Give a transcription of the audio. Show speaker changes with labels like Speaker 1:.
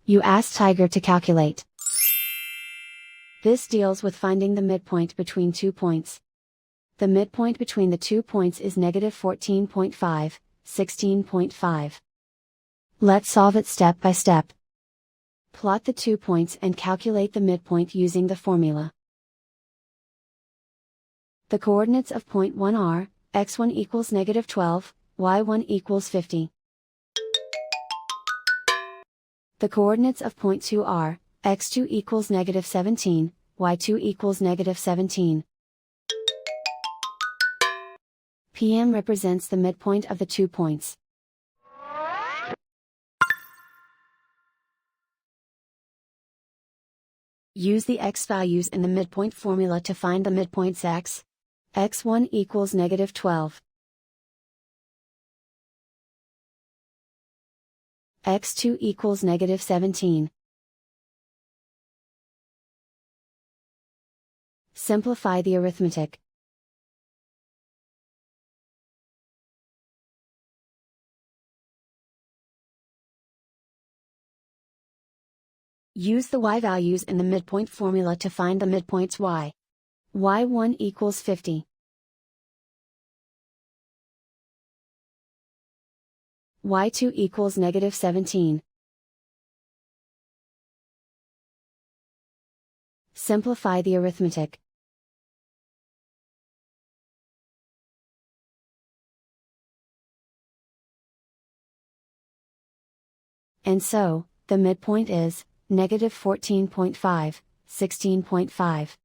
Speaker 1: You ask Tiger to calculate. This deals with finding the midpoint between 2 points. The midpoint between the 2 points is negative 14.5, 16.5. Let's solve it step by step. Plot the 2 points and calculate the midpoint using the formula. The coordinates of point 1 are, x1 equals negative 12, y1 equals 50. The coordinates of point 2 are, x2 equals negative 17, y2 equals negative 17. PM represents the midpoint of the 2 points. Use the x values in the midpoint formula to find the midpoints x. x1 equals negative 12. x2 equals negative 17. Simplify the arithmetic. Use the y values in the midpoint formula to find the midpoints y. y1 equals 50. y2 equals negative 17. Simplify the arithmetic. And so, the midpoint is, negative 14.5, 16.5.